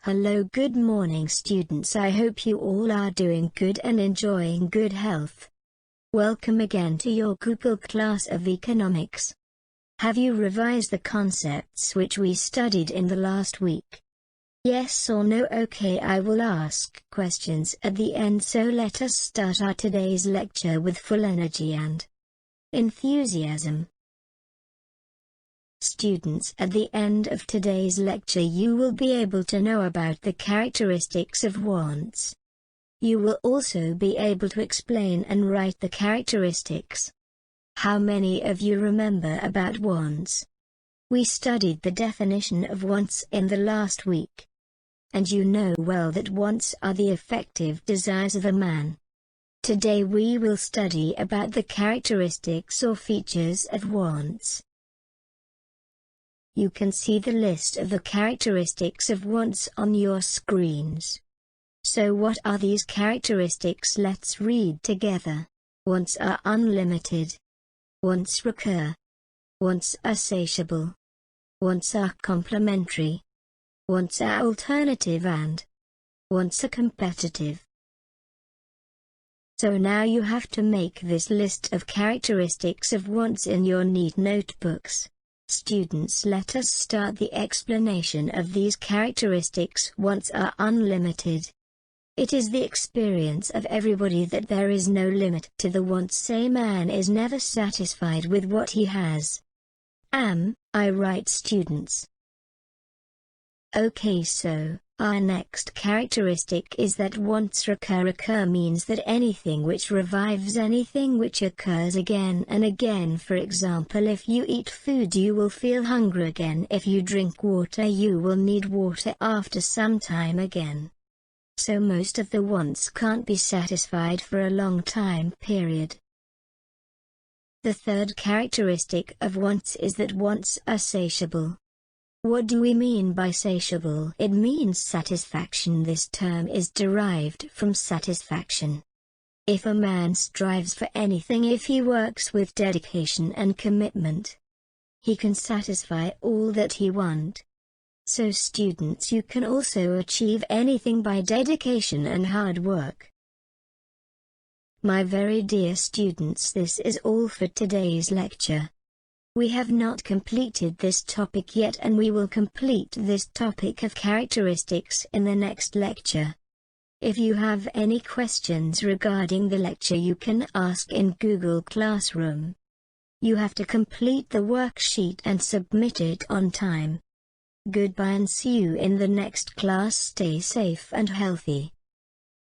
Hello, good morning students. I hope you all are doing good and enjoying good health. Welcome again to your Google class of economics. Have you revised the concepts which we studied in the last week? Yes or no? Okay, I will ask questions at the end, so let us start our today's lecture with full energy and enthusiasm. Students, at the end of today's lecture you will be able to know about the characteristics of wants. You will also be able to explain and write the characteristics. How many of you remember about wants? We studied the definition of wants in the last week. And you know well that wants are the effective desires of a man. Today we will study about the characteristics or features of wants. You can see the list of the characteristics of wants on your screens. So what are these characteristics? Let's read together. Wants are unlimited. Wants recur. Wants are satiable. Wants are complementary. Wants are alternative and wants are competitive. So now you have to make this list of characteristics of wants in your neat notebooks. Students, let us start the explanation of these characteristics. Wants are unlimited. It is the experience of everybody that there is no limit to the wants. A man is never satisfied with what he has. Am I right, students? Okay, so our next characteristic is that wants recur. Recur means that anything which revives, anything which occurs again and again. For example, if you eat food you will feel hungry again. If you drink water you will need water after some time again. So most of the wants can't be satisfied for a long time period. The third characteristic of wants is that wants are satiable. What do we mean by satiable? It means satisfaction. This term is derived from satisfaction. If a man strives for anything, if he works with dedication and commitment, he can satisfy all that he wants. So students, you can also achieve anything by dedication and hard work. My very dear students, this is all for today's lecture. We have not completed this topic yet, and we will complete this topic of characteristics in the next lecture. If you have any questions regarding the lecture you can ask in Google Classroom. You have to complete the worksheet and submit it on time. Goodbye and see you in the next class. Stay safe and healthy.